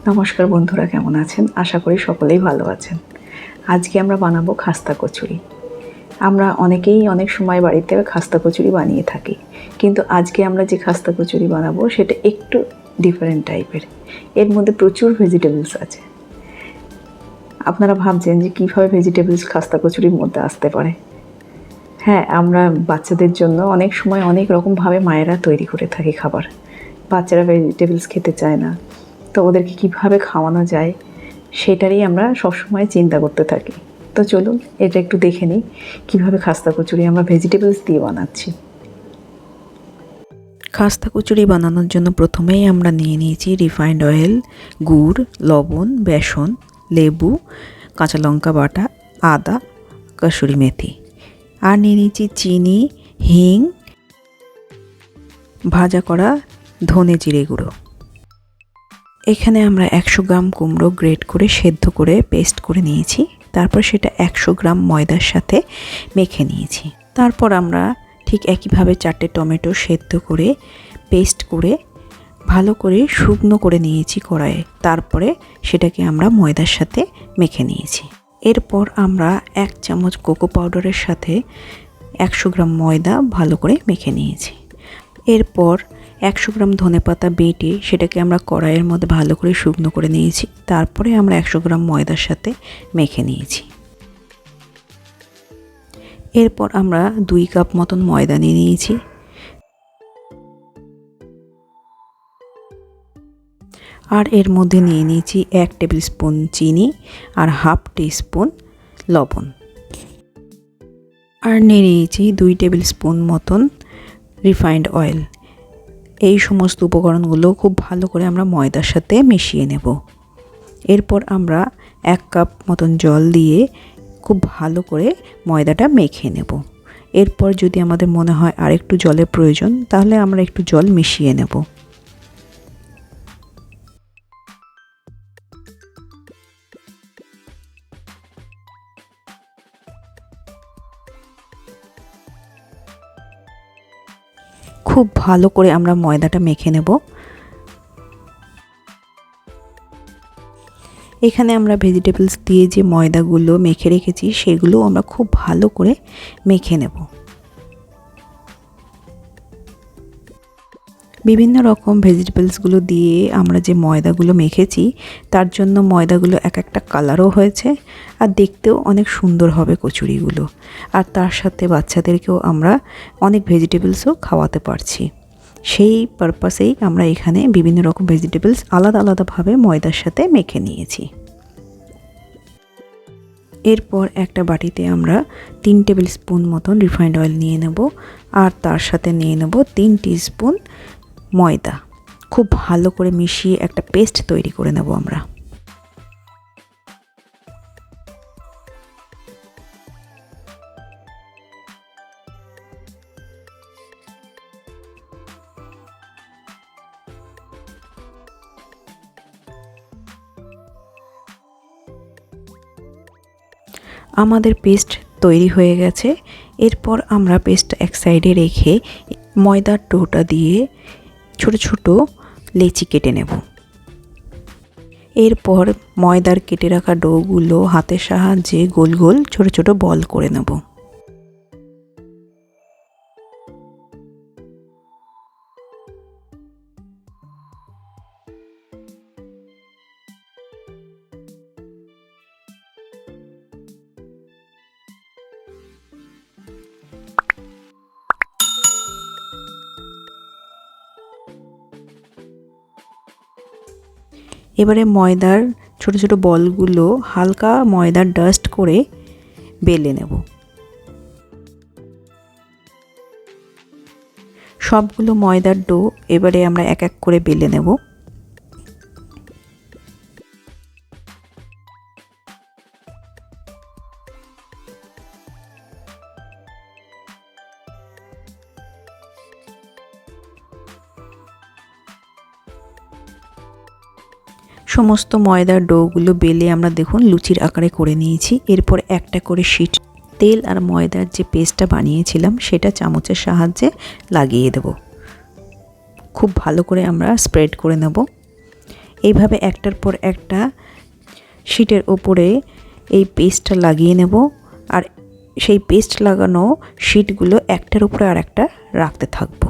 নমস্কার বন্ধুরা, কেমন আছেন? আশা করি সকলেই ভালো আছেন। আজকে আমরা বানাবো খাস্তা কচুরি। আমরা অনেকেই অনেক সময় বাড়িতে খাস্তা কচুরি বানিয়ে থাকি, কিন্তু আজকে আমরা যে খাস্তা কচুরি বানাবো সেটা একটু ডিফারেন্ট টাইপের। এর মধ্যে প্রচুর ভেজিটেবলস আছে। আপনারা ভাবছেন যে কীভাবে ভেজিটেবলস খাস্তা কচুরির মধ্যে আসতে পারে। হ্যাঁ, আমরা বাচ্চাদের জন্য অনেক সময় অনেক রকমভাবে মায়েরা তৈরি করে থাকি খাবার। বাচ্চারা ভেজিটেবলস খেতে চায় না, তো ওদেরকে কীভাবে খাওয়ানো যায় সেটারই আমরা সবসময় চিন্তা করতে থাকি। তো চলুন এটা একটু দেখে নিই কীভাবে খাস্তা কচুরি আমরা ভেজিটেবলস দিয়ে বানাচ্ছি। খাস্তা কচুরি বানানোর জন্য প্রথমেই আমরা নিয়ে নিয়েছি রিফাইন্ড অয়েল, গুড়, লবণ, বেসন, লেবু, কাঁচা লঙ্কা বাটা, আদা, কাসুরি মেথি, আর নিয়ে নিয়েছি চিনি, হিং, ভাজা করা ধনে জিরে গুঁড়ো। এখানে আমরা 100 গ্রাম কুমড়ো গ্রেট করে সেদ্ধ করে পেস্ট করে নিয়েছি। তারপর সেটা 100 গ্রাম ময়দার সাথে মেখে নিয়েছি। তারপর আমরা ঠিক একইভাবে 4টে টমেটো সেদ্ধ করে পেস্ট করে ভালো করে শুকনো করে নিয়েছি কড়াইয়ে। তারপরে সেটাকে আমরা ময়দার সাথে মেখে নিয়েছি। এরপর আমরা 1 চামচ কোকো পাউডারের সাথে 100 গ্রাম ময়দা ভালো করে মেখে নিয়েছি। এরপর 100 গ্রাম ধনেপাতা বেটে সেটাকে আমরা কড়াইয়ের মধ্যে ভালো করে শুকনো করে নিয়েছি। তারপরে আমরা 100 গ্রাম ময়দার সাথে মেখে নিয়েছি। এরপর আমরা 2 কাপ মতন ময়দা নিয়ে নিয়েছি। আর এর মধ্যে নিয়ে নিয়েছি 1 টেবিল স্পুন চিনি আর হাফ টিস্পুন লবণ। আর নিয়ে নিয়েছি 2 টেবিল স্পুন মতন রিফাইন্ড অয়েল। এই সমস্ত উপকরণগুলো খুব ভালো করে আমরা ময়দার সাথে মিশিয়ে নেব। এরপর আমরা 1 কাপ মতন জল দিয়ে খুব ভালো করে ময়দাটা মেখে নেব। এরপর যদি আমাদের মনে হয় আর একটু জলের প্রয়োজন, তাহলে আমরা একটু জল মিশিয়ে নেব। খুব ভালো করে আমরা ময়দাটা মেখে নেব। এখানে আমরা ভেজিটেবলস দিয়ে যে ময়দাগুলো মেখে রেখেছি সেগুলো আমরা খুব ভালো করে মেখে নেব। বিভিন্ন রকম ভেজিটেবলসগুলো দিয়ে আমরা যে ময়দাগুলো মেখেছি তার জন্য ময়দাগুলো এক একটা কালারও হয়েছে, আর দেখতেও অনেক সুন্দর হবে কচুরিগুলো। আর তার সাথে বাচ্চাদেরকেও আমরা অনেক ভেজিটেবলসও খাওয়াতে পারছি। সেই পারপাসেই আমরা এখানে বিভিন্ন রকম ভেজিটেবলস আলাদা আলাদাভাবে ময়দার সাথে মেখে নিয়েছি। এরপর একটা বাটিতে আমরা 3 টেবিল স্পুন মতন রিফাইন্ড অয়েল নিয়ে নেব, আর তার সাথে নিয়ে নেব 3 টিস্পুন ময়দা। খুব ভালো করে মিশিয়ে একটা পেস্ট তৈরি করে নেব আমরা। আমাদের পেস্ট তৈরি হয়ে গেছে। এরপর আমরা পেস্ট এক সাইডে রেখে ময়দার ডোটা দিয়ে ছোট ছোট লেচি কেটে নেব। এরপর ময়দার কেটে রাখা ডোগুলো হাতের সাহায্যে গোল গোল ছোট ছোট বল করে নেব। এবারে ময়দার ছোট ছোট বলগুলো হালকা ময়দার ডাস্ট করে বেলে নেব। সবগুলো ময়দার ডো এবারে আমরা এক এক করে বেলে নেব। সমস্ত ময়দার ডোগুলো বেলে আমরা দেখুন লুচির আকারে করে নিয়েছি। এরপর একটা করে শিট তেল আর ময়দার যে পেস্টটা বানিয়েছিলাম সেটা চামচের সাহায্যে লাগিয়ে দেব। খুব ভালো করে আমরা স্প্রেড করে নেব। এইভাবে একটার পর একটা শিটের ওপরে এই পেস্টটা লাগিয়ে নেব। আর সেই পেস্ট লাগানো শিটগুলো একটার উপরে আর একটা রাখতে থাকবো।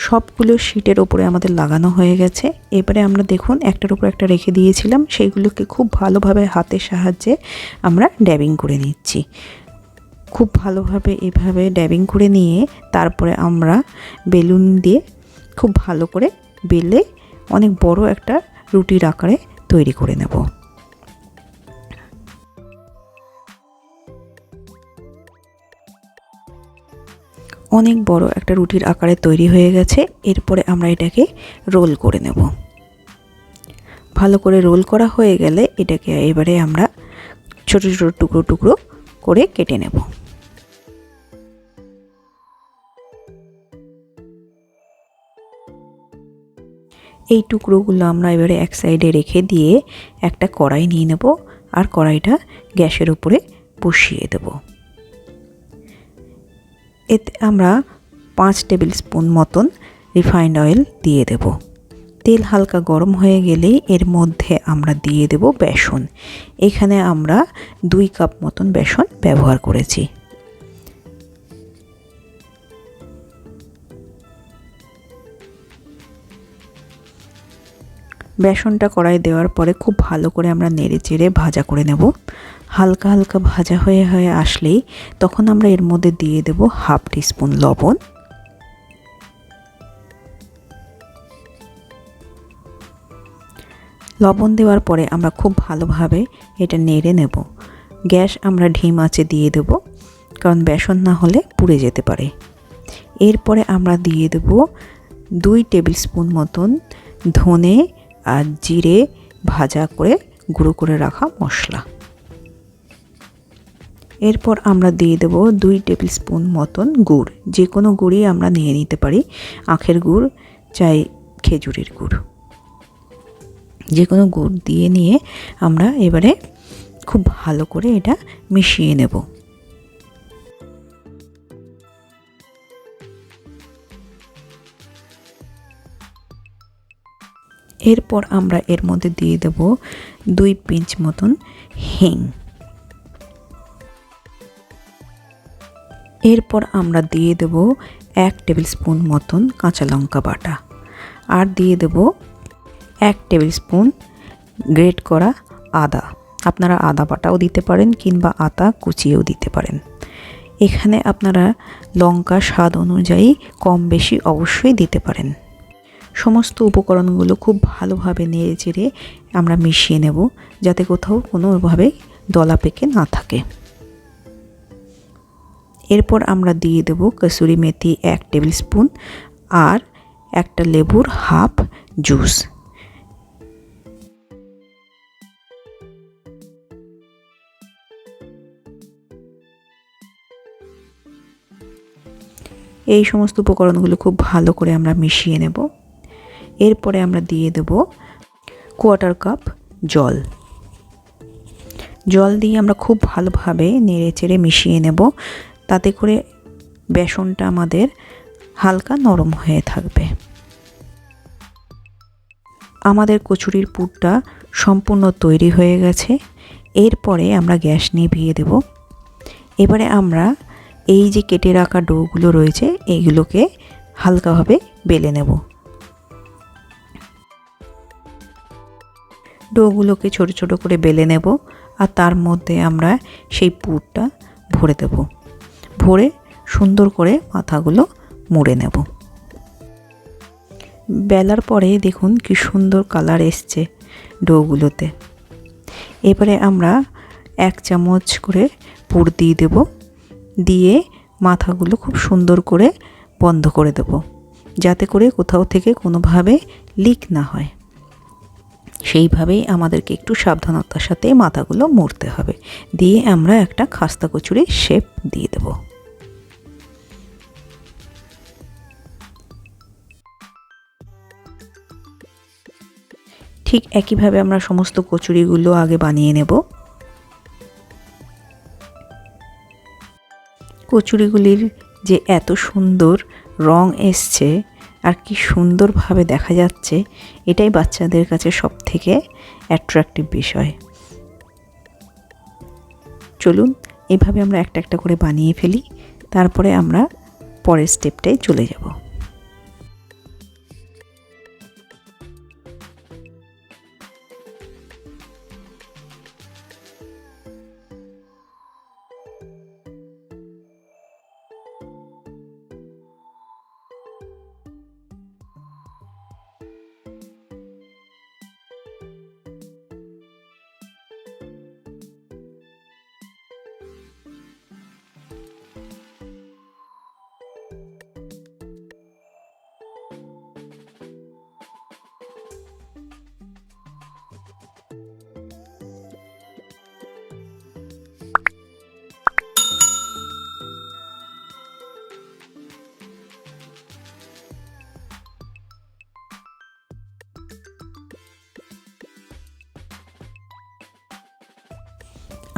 সবগুলো শিটের ওপরে আমাদের লাগানো হয়ে গেছে। এবারে আমরা দেখুন একটার উপর একটা রেখে দিয়েছিলাম, সেইগুলোকে খুব ভালোভাবে হাতের সাহায্যে আমরা ড্যাবিং করে নিচ্ছি। খুব ভালোভাবে এভাবে ড্যাবিং করে নিয়ে তারপরে আমরা বেলুন দিয়ে খুব ভালো করে বেলে অনেক বড় একটা রুটির আকারে তৈরি করে নেব। অনেক বড় একটা রুটির আকারে তৈরি হয়ে গেছে। এরপরে আমরা এটাকে রোল করে নেব। ভালো করে রোল করা হয়ে গেলে এটাকে এবারে আমরা ছোট ছোট টুকরো টুকরো করে কেটে নেব। এই টুকরোগুলো আমরা এবারে এক সাইডে রেখে দিয়ে একটা কড়াই নিয়ে নেব আর কড়াইটা গ্যাসের উপরে বসিয়ে দেব। এতে আমরা 5 টেবিল স্পুন মতন রিফাইন্ড অয়েল দিয়ে দেব। তেল হালকা গরম হয়ে গেলেই এর মধ্যে আমরা দিয়ে দেব বেসন। এখানে আমরা 2 কাপ মতন বেসন ব্যবহার করেছি। বেসনটা কড়াই দেওয়ার পরে খুব ভালো করে আমরা নেড়ে চেড়ে ভাজা করে নেব। হালকা হালকা ভাজা হয়ে হয়ে আসলেই তখন আমরা এর মধ্যে দিয়ে দেব হাফ টিস্পুন লবণ, লবণ দেওয়ার পরে আমরা খুব ভালোভাবে এটা নেড়ে নেব। গ্যাস আমরা ধিম আঁচে দিয়ে দেব, কারণ বেসন না হলে পুড়ে যেতে পারে। এরপরে আমরা দিয়ে দেব 2 টেবিল স্পুন মতন ধনে আর জিরে ভাজা করে গুঁড়ো করে রাখা মশলা। এরপর আমরা দিয়ে দেব 2 টেবিল স্পুন মতন গুড়। যে কোনো গুড়ই আমরা নিয়ে নিতে পারি, আখের গুড় চাই খেজুরের গুড়, যে কোনো গুড় দিয়ে নিয়ে আমরা এবারে খুব ভালো করে এটা মিশিয়ে নেব। এরপর আমরা এর মধ্যে দিয়ে দেব 2 পিঞ্চ মতন হিং। এরপর আমরা দিয়ে দেব 1 টেবিল স্পুন মতন কাঁচা লঙ্কা বাটা আর দিয়ে দেব 1 টেবিল স্পুন গ্রেট করা আদা। আপনারা আদা বাটাও দিতে পারেন কিংবা আদা কুচিয়েও দিতে পারেন। এখানে আপনারা লঙ্কা স্বাদ অনুযায়ী কম বেশি অবশ্যই দিতে পারেন। সমস্ত উপকরণগুলো খুব ভালোভাবে নেড়ে চেড়ে আমরা মিশিয়ে নেব, যাতে কোথাও কোনোভাবে দলা পেকে না থাকে। এরপর আমরা দিয়ে দেব কসুরি মেথি 1 টেবিল স্পুন আর একটা লেবুর হাফ জুস। এই সমস্ত উপকরণগুলো খুব ভালো করে আমরা মিশিয়ে নেব। এরপরে আমরা দিয়ে দেব 1/4 কাপ জল। জল দিয়ে আমরা খুব ভালোভাবে নেড়ে চেড়ে মিশিয়ে নেব, তাতে করে বেসনটা আমাদের হালকা নরম হয়ে থাকবে। আমাদের কচুরির পুরটা সম্পূর্ণ তৈরি হয়ে গেছে। এরপরে আমরা গ্যাস নিভিয়ে দেব। এবারে আমরা এই যে কেটে রাখা ডোগুলো রয়েছে এইগুলোকে হালকাভাবে বেলে নেব। ডোগুলোকে ছোট ছোট করে বেলে নেব আর তার মধ্যে আমরা সেই পুরটা ভরে দেব। ভরে সুন্দর করে মাথাগুলো মুড়ে নেব। বেলার পরে দেখুন কি সুন্দর কালার এসছে ডোগুলোতে। এবারে আমরা 1 চামচ করে পুর দিয়ে দেব, দিয়ে মাথাগুলো খুব সুন্দর করে বন্ধ করে দেব, যাতে করে কোথাও থেকে কোনোভাবে লিক না হয়। সেইভাবেই আমাদেরকে একটু সাবধানতার সাথে মাথাগুলো মুড়তে হবে। দিয়ে আমরা একটা খাস্তা কচুরির শেপ দিয়ে দেব। ঠিক একইভাবে আমরা সমস্ত কচুরিগুলো আগে বানিয়ে নেব। কচুরিগুলির যে এত সুন্দর রং এসছে আর কি সুন্দরভাবে দেখা যাচ্ছে, এটাই বাচ্চাদের কাছে সবথেকে অ্যাট্রাকটিভ বিষয়। চলুন এভাবে আমরা একটা একটা করে বানিয়ে ফেলি, তারপরে আমরা পরের স্টেপটায় চলে যাব।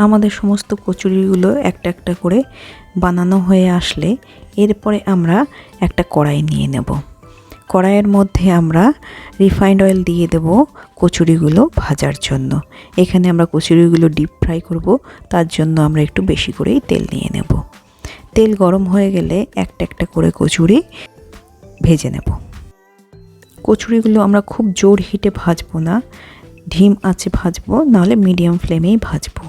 আমাদের সমস্ত কচুরিগুলো একটা একটা করে বানানো হয়ে আসলে এরপরে আমরা একটা কড়াই নিয়ে নেব। কড়াইয়ের মধ্যে আমরা রিফাইন্ড অয়েল দিয়ে দেব কচুরিগুলো ভাজার জন্য। এখানে আমরা কচুরিগুলো ডিপ ফ্রাই করব, তার জন্য আমরা একটু বেশি করেই তেল নিয়ে নেব। তেল গরম হয়ে গেলে একটা একটা করে কচুরি ভেজে নেব। কচুরিগুলো আমরা খুব জোর হিটে ভাজবো না, ধিম আঁচে ভাজবো, নাহলে মিডিয়াম ফ্লেমেই ভাজবো।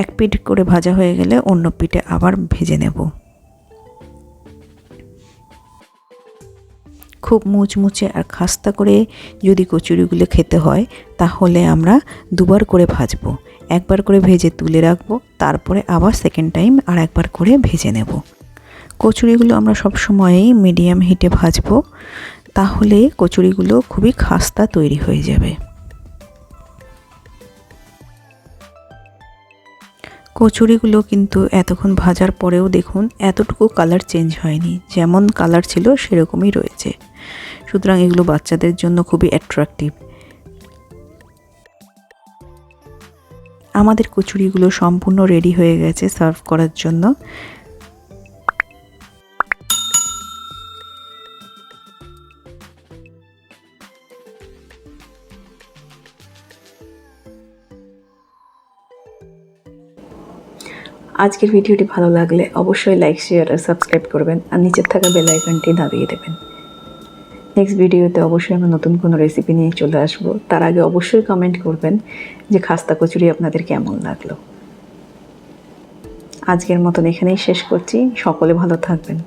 এক পিঠ করে ভাজা হয়ে গেলে অন্য পিঠে আবার ভেজে নেব। খুব মুচমুচে আর খাস্তা করে যদি কচুরিগুলো খেতে হয় তাহলে আমরা দুবার করে ভাজবো। একবার করে ভেজে তুলে রাখবো, তারপরে আবার সেকেন্ড টাইম আর একবার করে ভেজে নেব। কচুরিগুলো আমরা সব সময়ই মিডিয়াম হিটে ভাজবো, তাহলে কচুরিগুলো খুবই খাস্তা তৈরি হয়ে যাবে। কচুরিগুলো কিন্তু এতক্ষণ ভাজার পরেও দেখুন এতটুকু কালার চেঞ্জ হয়নি, যেমন কালার ছিল সেরকমই রয়েছে। সুতরাং এগুলো বাচ্চাদের জন্য খুবই অ্যাট্রাকটিভ। আমাদের কচুরিগুলো সম্পূর্ণ রেডি হয়ে গেছে সার্ভ করার জন্য। আজকের ভিডিওটি ভালো লাগলে অবশ্যই লাইক, শেয়ার আর সাবস্ক্রাইব করবেন, আর নিচের থাকা বেল আইকনটি দাবিয়ে দেবেন। নেক্সট ভিডিওতে অবশ্যই আমরা নতুন কোনো রেসিপি নিয়ে চলে আসবো। তার আগে অবশ্যই কমেন্ট করবেন যে খাস্তা কচুরি আপনাদের কেমন লাগলো। আজকের মতন এখানেই শেষ করছি। সকলে ভালো থাকবেন।